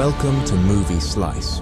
Welcome to Movie Slice.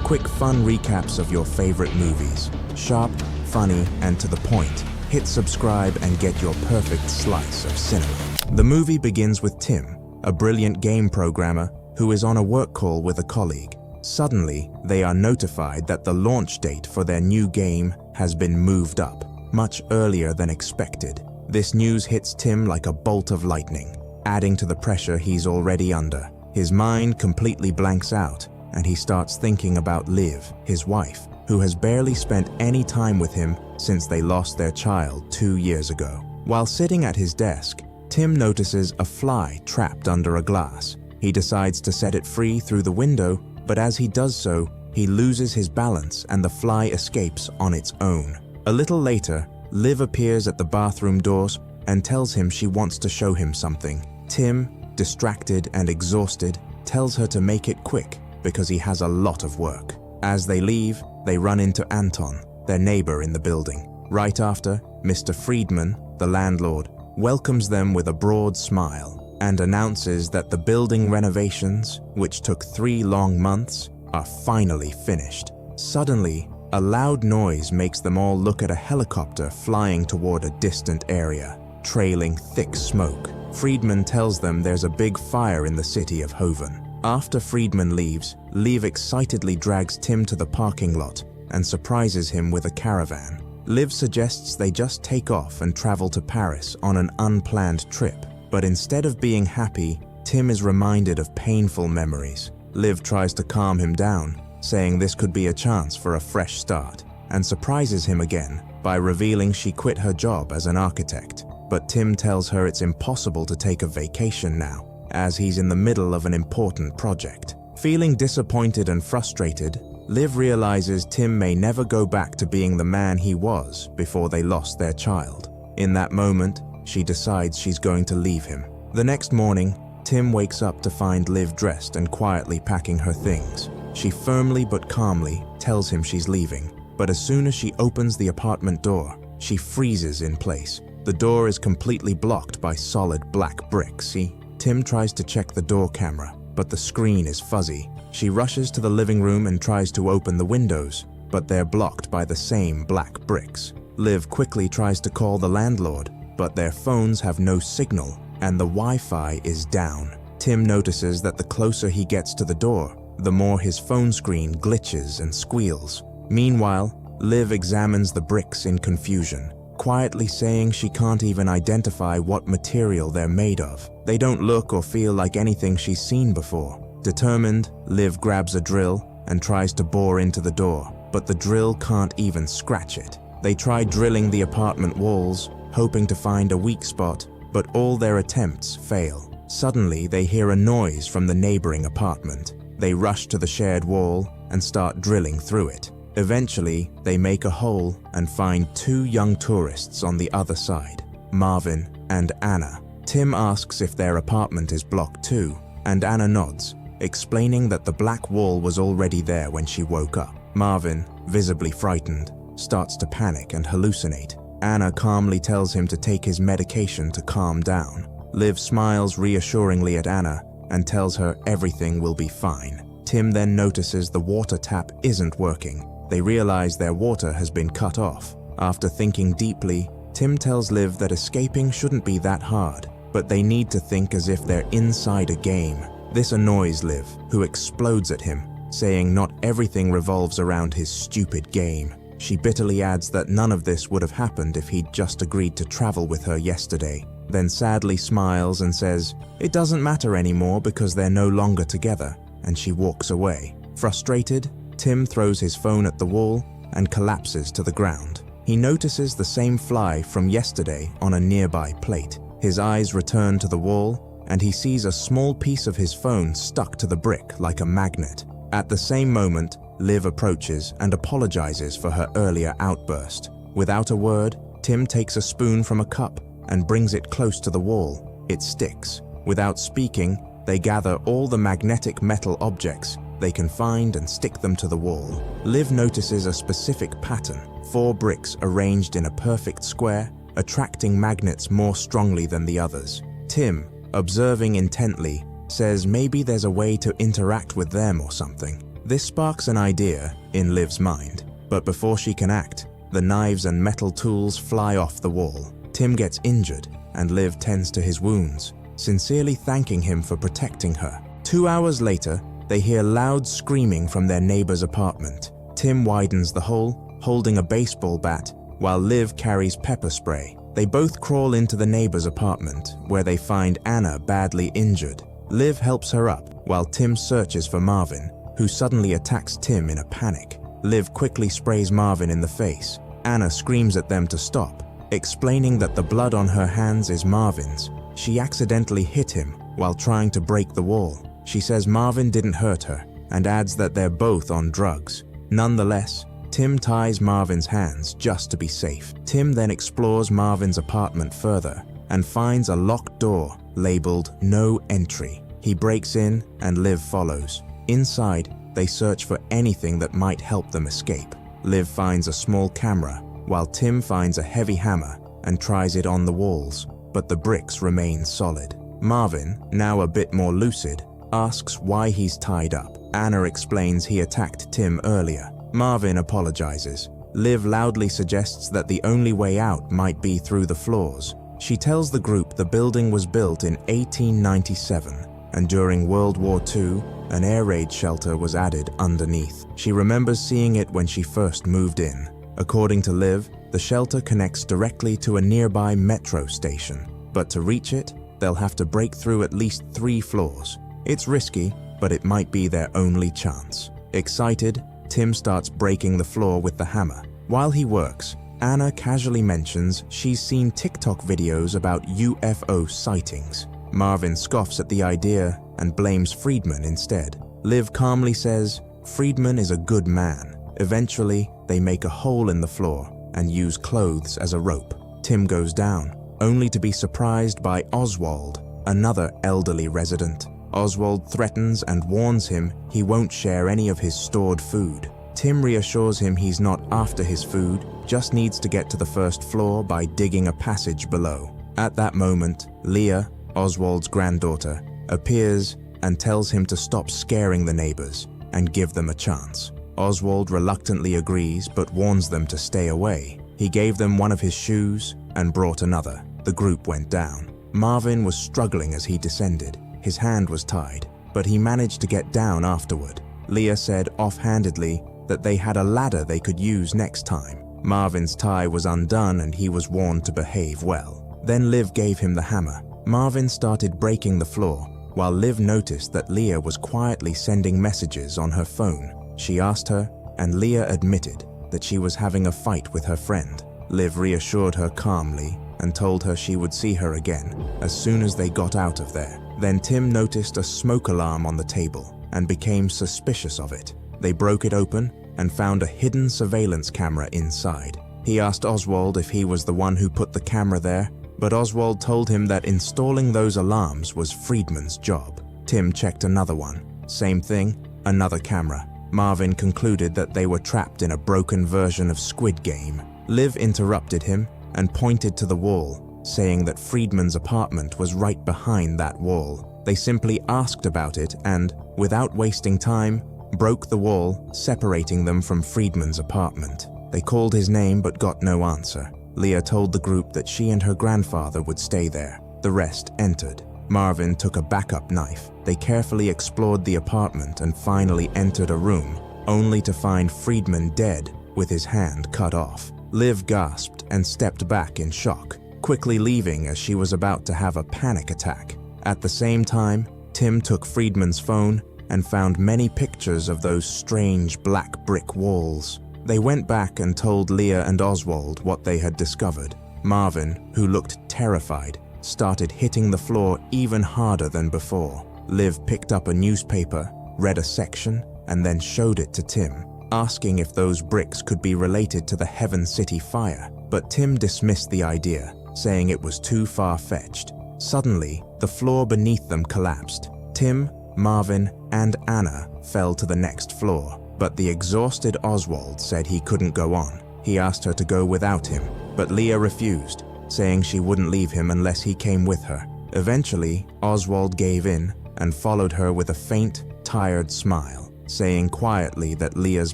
Quick fun recaps of your favorite movies. Sharp, funny, and to the point. Hit subscribe and get your perfect slice of cinema. The movie begins with Tim, a brilliant game programmer who is on a work call with a colleague. Suddenly, they are notified that the launch date for their new game has been moved up, much earlier than expected. This news hits Tim like a bolt of lightning, adding to the pressure he's already under. His mind completely blanks out, and he starts thinking about Liv, his wife, who has barely spent any time with him since they lost their child 2 years ago. While sitting at his desk, Tim notices a fly trapped under a glass. He decides to set it free through the window, but as he does so, he loses his balance and the fly escapes on its own. A little later, Liv appears at the bathroom doors and tells him she wants to show him something. Tim, distracted and exhausted, tells her to make it quick because he has a lot of work. As they leave, they run into Anton, their neighbor in the building. Right after, Mr. Friedman, the landlord, welcomes them with a broad smile and announces that the building renovations, which took 3 long months, are finally finished. Suddenly, a loud noise makes them all look at a helicopter flying toward a distant area, trailing thick smoke. Friedman tells them there's a big fire in the city of Hoven. After Friedman leaves, Liv excitedly drags Tim to the parking lot and surprises him with a caravan. Liv suggests they just take off and travel to Paris on an unplanned trip. But instead of being happy, Tim is reminded of painful memories. Liv tries to calm him down, saying this could be a chance for a fresh start, and surprises him again by revealing she quit her job as an architect. But Tim tells her it's impossible to take a vacation now, as he's in the middle of an important project. Feeling disappointed and frustrated, Liv realizes Tim may never go back to being the man he was before they lost their child. In that moment, she decides she's going to leave him. The next morning, Tim wakes up to find Liv dressed and quietly packing her things. She firmly but calmly tells him she's leaving, but as soon as she opens the apartment door, she freezes in place. The door is completely blocked by solid black bricks. Tim tries to check the door camera, but the screen is fuzzy. She rushes to the living room and tries to open the windows, but they're blocked by the same black bricks. Liv quickly tries to call the landlord, but their phones have no signal and the Wi-Fi is down. Tim notices that the closer he gets to the door, the more his phone screen glitches and squeals. Meanwhile, Liv examines the bricks in confusion, quietly saying she can't even identify what material they're made of. They don't look or feel like anything she's seen before. Determined, Liv grabs a drill and tries to bore into the door, but the drill can't even scratch it. They try drilling the apartment walls, hoping to find a weak spot, but all their attempts fail. Suddenly, they hear a noise from the neighboring apartment. They rush to the shared wall and start drilling through it. Eventually, they make a hole and find 2 young tourists on the other side, Marvin and Anna. Tim asks if their apartment is blocked too, and Anna nods, explaining that the black wall was already there when she woke up. Marvin, visibly frightened, starts to panic and hallucinate. Anna calmly tells him to take his medication to calm down. Liv smiles reassuringly at Anna and tells her everything will be fine. Tim then notices the water tap isn't working. They realize their water has been cut off. After thinking deeply, Tim tells Liv that escaping shouldn't be that hard, but they need to think as if they're inside a game. This annoys Liv, who explodes at him, saying not everything revolves around his stupid game. She bitterly adds that none of this would have happened if he'd just agreed to travel with her yesterday, then sadly smiles and says it doesn't matter anymore because they're no longer together, and she walks away. Frustrated, Tim throws his phone at the wall and collapses to the ground. He notices the same fly from yesterday on a nearby plate. His eyes return to the wall, and he sees a small piece of his phone stuck to the brick like a magnet. At the same moment, Liv approaches and apologizes for her earlier outburst. Without a word, Tim takes a spoon from a cup and brings it close to the wall. It sticks. Without speaking, they gather all the magnetic metal objects they can find and stick them to the wall. Liv notices a specific pattern, 4 bricks arranged in a perfect square, attracting magnets more strongly than the others. Tim, observing intently, says maybe there's a way to interact with them or something. This sparks an idea in Liv's mind, but before she can act, the knives and metal tools fly off the wall. Tim gets injured, and Liv tends to his wounds, sincerely thanking him for protecting her. 2 hours later, they hear loud screaming from their neighbor's apartment. Tim widens the hole, holding a baseball bat, while Liv carries pepper spray. They both crawl into the neighbor's apartment, where they find Anna badly injured. Liv helps her up, while Tim searches for Marvin, who suddenly attacks Tim in a panic. Liv quickly sprays Marvin in the face. Anna screams at them to stop, explaining that the blood on her hands is Marvin's. She accidentally hit him while trying to break the wall. She says Marvin didn't hurt her, and adds that they're both on drugs. Nonetheless, Tim ties Marvin's hands just to be safe. Tim then explores Marvin's apartment further and finds a locked door labeled "No Entry." He breaks in and Liv follows. Inside, they search for anything that might help them escape. Liv finds a small camera, while Tim finds a heavy hammer and tries it on the walls, but the bricks remain solid. Marvin, now a bit more lucid, asks why he's tied up. Anna explains he attacked Tim earlier. Marvin apologizes. Liv loudly suggests that the only way out might be through the floors. She tells the group the building was built in 1897, and during World War II, an air raid shelter was added underneath. She remembers seeing it when she first moved in. According to Liv, the shelter connects directly to a nearby metro station, but to reach it, they'll have to break through at least 3 floors. It's risky, but it might be their only chance. Excited, Tim starts breaking the floor with the hammer. While he works, Anna casually mentions she's seen TikTok videos about UFO sightings. Marvin scoffs at the idea and blames Friedman instead. Liv calmly says Friedman is a good man. Eventually, they make a hole in the floor and use clothes as a rope. Tim goes down, only to be surprised by Oswald, another elderly resident. Oswald threatens and warns him he won't share any of his stored food. Tim reassures him he's not after his food, just needs to get to the first floor by digging a passage below. At that moment, Leah, Oswald's granddaughter, appears and tells him to stop scaring the neighbors and give them a chance. Oswald reluctantly agrees but warns them to stay away. He gave them one of his shoes and brought another. The group went down. Marvin was struggling as he descended. His hand was tied, but he managed to get down afterward. Leah said offhandedly that they had a ladder they could use next time. Marvin's tie was undone and he was warned to behave well. Then Liv gave him the hammer. Marvin started breaking the floor, while Liv noticed that Leah was quietly sending messages on her phone. She asked her, and Leah admitted that she was having a fight with her friend. Liv reassured her calmly and told her she would see her again as soon as they got out of there. Then Tim noticed a smoke alarm on the table and became suspicious of it. They broke it open and found a hidden surveillance camera inside. He asked Oswald if he was the one who put the camera there, but Oswald told him that installing those alarms was Friedman's job. Tim checked another one. Same thing, another camera. Marvin concluded that they were trapped in a broken version of Squid Game. Liv interrupted him and pointed to the wall, saying that Friedman's apartment was right behind that wall. They simply asked about it and, without wasting time, broke the wall, separating them from Friedman's apartment. They called his name but got no answer. Leah told the group that she and her grandfather would stay there. The rest entered. Marvin took a backup knife. They carefully explored the apartment and finally entered a room, only to find Friedman dead with his hand cut off. Liv gasped and stepped back in shock, quickly leaving as she was about to have a panic attack. At the same time, Tim took Friedman's phone and found many pictures of those strange black brick walls. They went back and told Leah and Oswald what they had discovered. Marvin, who looked terrified, started hitting the floor even harder than before. Liv picked up a newspaper, read a section, and then showed it to Tim, asking if those bricks could be related to the Heaven City fire. But Tim dismissed the idea, saying it was too far-fetched. Suddenly, the floor beneath them collapsed. Tim, Marvin, and Anna fell to the next floor, but the exhausted Oswald said he couldn't go on. He asked her to go without him, but Leah refused, saying she wouldn't leave him unless he came with her. Eventually, Oswald gave in and followed her with a faint, tired smile, saying quietly that Leah's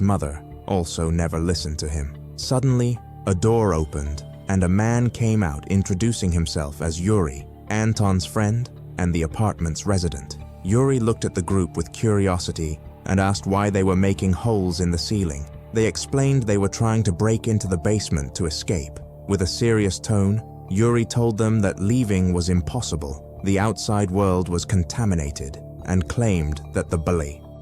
mother also never listened to him. Suddenly, a door opened, and a man came out introducing himself as Yuri, Anton's friend and the apartment's resident. Yuri looked at the group with curiosity and asked why they were making holes in the ceiling. They explained they were trying to break into the basement to escape. With a serious tone, Yuri told them that leaving was impossible. The outside world was contaminated, and claimed that the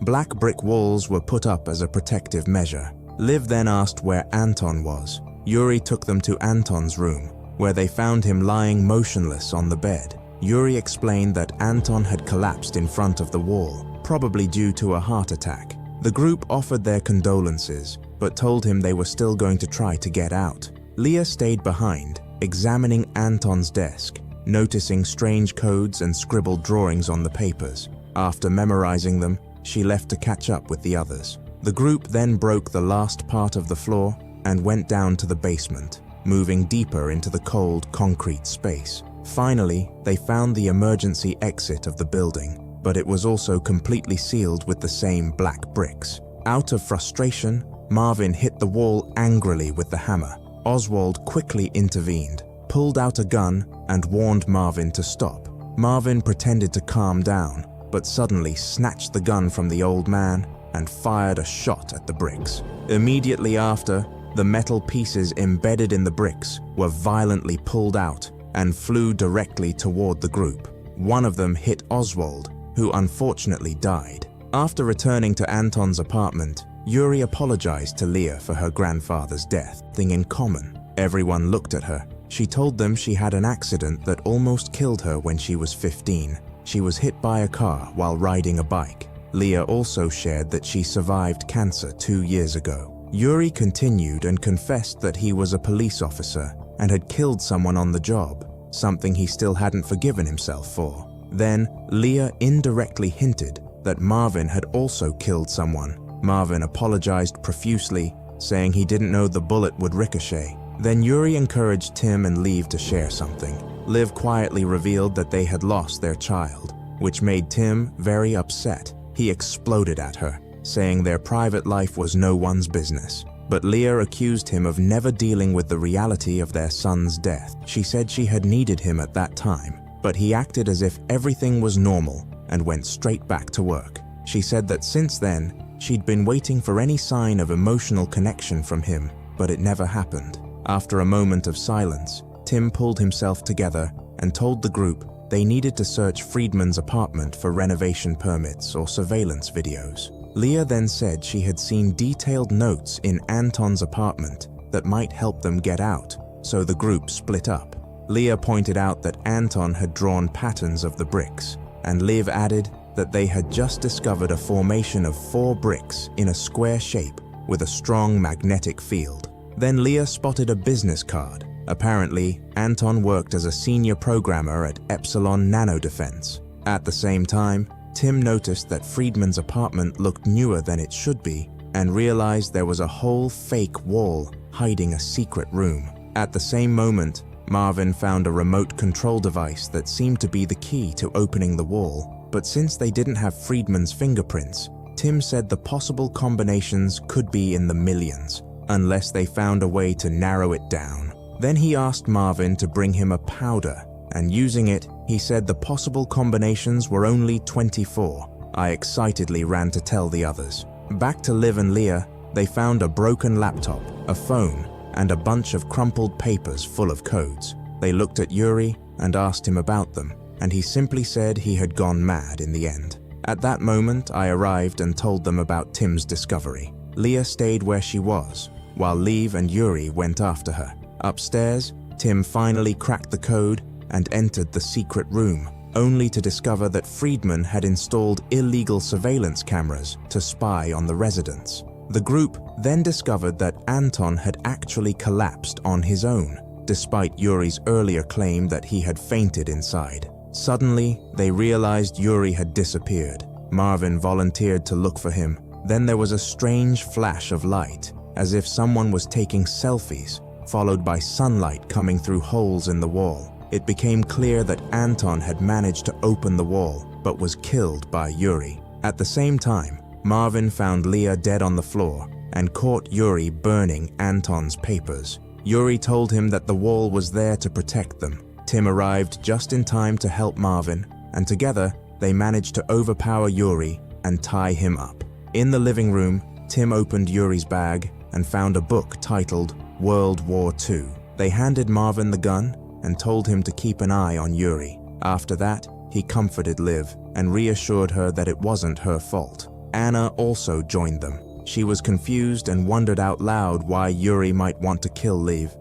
black brick walls were put up as a protective measure. Liv then asked where Anton was. Yuri took them to Anton's room, where they found him lying motionless on the bed. Yuri explained that Anton had collapsed in front of the wall, probably due to a heart attack. The group offered their condolences, but told him they were still going to try to get out. Leah stayed behind, examining Anton's desk, noticing strange codes and scribbled drawings on the papers. After memorizing them, she left to catch up with the others. The group then broke the last part of the floor and went down to the basement, moving deeper into the cold concrete space. Finally, they found the emergency exit of the building, but it was also completely sealed with the same black bricks. Out of frustration, Marvin hit the wall angrily with the hammer. Oswald quickly intervened, pulled out a gun, and warned Marvin to stop. Marvin pretended to calm down, but suddenly snatched the gun from the old man and fired a shot at the bricks. Immediately after, the metal pieces embedded in the bricks were violently pulled out and flew directly toward the group. One of them hit Oswald, who unfortunately died. After returning to Anton's apartment, Yuri apologized to Leah for her grandfather's death. Thing in common. Everyone looked at her. She told them she had an accident that almost killed her when she was 15. She was hit by a car while riding a bike. Leah also shared that she survived cancer 2 years ago. Yuri continued and confessed that he was a police officer and had killed someone on the job, something he still hadn't forgiven himself for. Then, Leah indirectly hinted that Marvin had also killed someone. Marvin apologized profusely, saying he didn't know the bullet would ricochet. Then Yuri encouraged Tim and Liv to share something. Liv quietly revealed that they had lost their child, which made Tim very upset. He exploded at her, saying their private life was no one's business. But Leah accused him of never dealing with the reality of their son's death. She said she had needed him at that time, but he acted as if everything was normal and went straight back to work. She said that since then, she'd been waiting for any sign of emotional connection from him, but it never happened. After a moment of silence, Tim pulled himself together and told the group they needed to search Friedman's apartment for renovation permits or surveillance videos. Leah then said she had seen detailed notes in Anton's apartment that might help them get out, so the group split up. Leah pointed out that Anton had drawn patterns of the bricks, and Liv added that they had just discovered a formation of 4 bricks in a square shape with a strong magnetic field. Then Leah spotted a business card. Apparently, Anton worked as a senior programmer at Epsilon Nanodefense. At the same time, Tim noticed that Friedman's apartment looked newer than it should be and realized there was a whole fake wall hiding a secret room. At the same moment, Marvin found a remote control device that seemed to be the key to opening the wall, but since they didn't have Friedman's fingerprints, Tim said the possible combinations could be in the millions, unless they found a way to narrow it down. Then he asked Marvin to bring him a powder, and using it, he said the possible combinations were only 24. I excitedly ran to tell the others. Back to Liv and Leah, they found a broken laptop, a phone, and a bunch of crumpled papers full of codes. They looked at Yuri and asked him about them, and he simply said he had gone mad in the end. At that moment, I arrived and told them about Tim's discovery. Leah stayed where she was, while Liv and Yuri went after her. Upstairs, Tim finally cracked the code and entered the secret room, only to discover that Friedman had installed illegal surveillance cameras to spy on the residents. The group then discovered that Anton had actually collapsed on his own, despite Yuri's earlier claim that he had fainted inside. Suddenly, they realized Yuri had disappeared. Marvin volunteered to look for him. Then there was a strange flash of light, as if someone was taking selfies, followed by sunlight coming through holes in the wall. It became clear that Anton had managed to open the wall, but was killed by Yuri. At the same time, Marvin found Leah dead on the floor and caught Yuri burning Anton's papers. Yuri told him that the wall was there to protect them. Tim arrived just in time to help Marvin, and together they managed to overpower Yuri and tie him up. In the living room, Tim opened Yuri's bag and found a book titled World War II. They handed Marvin the gun and told him to keep an eye on Yuri. After that, he comforted Liv and reassured her that it wasn't her fault. Anna also joined them. She was confused and wondered out loud why Yuri might want to kill Liv,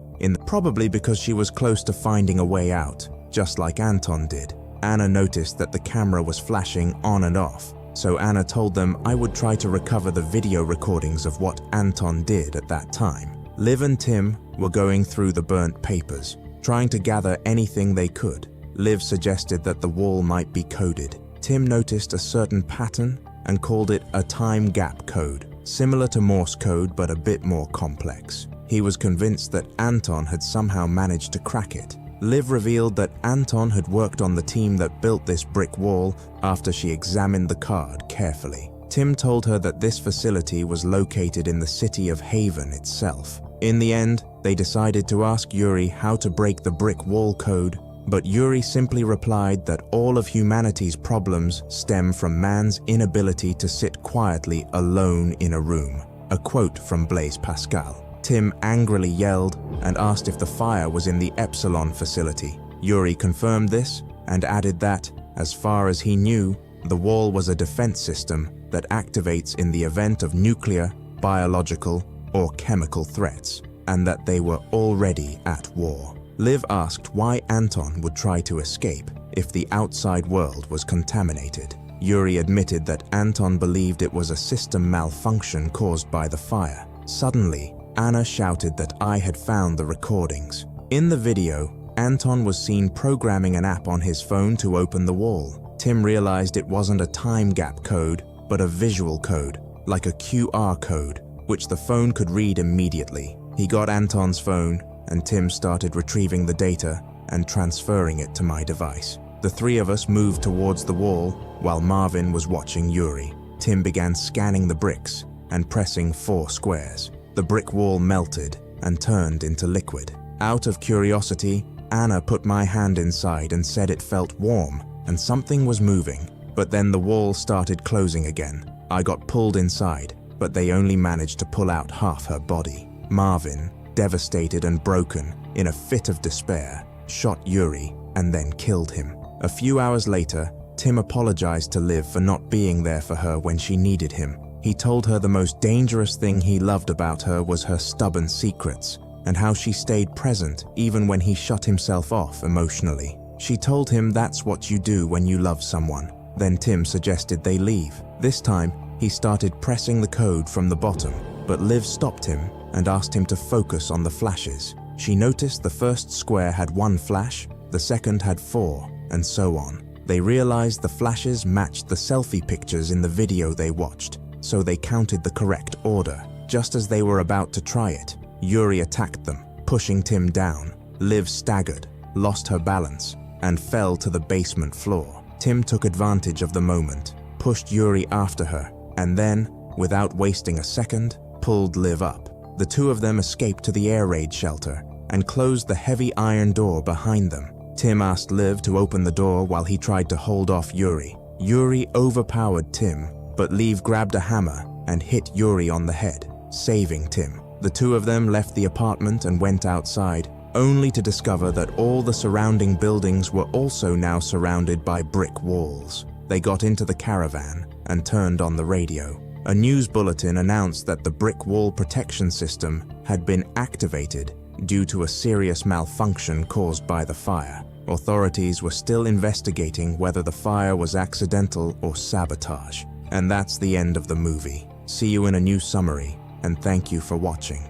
probably because she was close to finding a way out, just like Anton did. Anna noticed that the camera was flashing on and off, so Anna told them I would try to recover the video recordings of what Anton did at that time. Liv and Tim were going through the burnt papers, trying to gather anything they could. Liv suggested that the wall might be coded. Tim noticed a certain pattern and called it a time gap code, similar to Morse code but a bit more complex. He was convinced that Anton had somehow managed to crack it. Liv revealed that Anton had worked on the team that built this brick wall after she examined the card carefully. Tim told her that this facility was located in the city of Haven itself. In the end, they decided to ask Yuri how to break the brick wall code, but Yuri simply replied that all of humanity's problems stem from man's inability to sit quietly alone in a room. A quote from Blaise Pascal. Tim angrily yelled and asked if the fire was in the Epsilon facility. Yuri confirmed this and added that, as far as he knew, the wall was a defense system that activates in the event of nuclear, biological, or chemical threats, and that they were already at war. Liv asked why Anton would try to escape if the outside world was contaminated. Yuri admitted that Anton believed it was a system malfunction caused by the fire. Suddenly, Anna shouted that I had found the recordings. In the video, Anton was seen programming an app on his phone to open the wall. Tim realized it wasn't a time gap code, but a visual code, like a QR code, which the phone could read immediately. He got Anton's phone, and Tim started retrieving the data and transferring it to my device. The three of us moved towards the wall while Marvin was watching Yuri. Tim began scanning the bricks and pressing 4 squares. The brick wall melted and turned into liquid. Out of curiosity, Anna put my hand inside and said it felt warm and something was moving, but then the wall started closing again. I got pulled inside, but they only managed to pull out half her body. Marvin, devastated and broken, in a fit of despair, shot Yuri and then killed him. A few hours later, Tim apologized to Liv for not being there for her when she needed him. He told her the most dangerous thing he loved about her was her stubborn secrets, and how she stayed present even when he shut himself off emotionally. She told him that's what you do when you love someone. Then Tim suggested they leave. This time, he started pressing the code from the bottom, but Liv stopped him and asked him to focus on the flashes. She noticed the first square had 1 flash, the second had 4, and so on. They realized the flashes matched the selfie pictures in the video they watched, so they counted the correct order. Just as they were about to try it, Yuri attacked them, pushing Tim down. Liv staggered, lost her balance, and fell to the basement floor. Tim took advantage of the moment, pushed Yuri after her, and then, without wasting a second, pulled Liv up. The two of them escaped to the air raid shelter and closed the heavy iron door behind them. Tim asked Liv to open the door while he tried to hold off Yuri. Yuri overpowered Tim, but Liv grabbed a hammer and hit Yuri on the head, saving Tim. The two of them left the apartment and went outside, only to discover that all the surrounding buildings were also now surrounded by brick walls. They got into the caravan and turned on the radio. A news bulletin announced that the brick wall protection system had been activated due to a serious malfunction caused by the fire. Authorities were still investigating whether the fire was accidental or sabotage. And that's the end of the movie. See you in a new summary, and thank you for watching.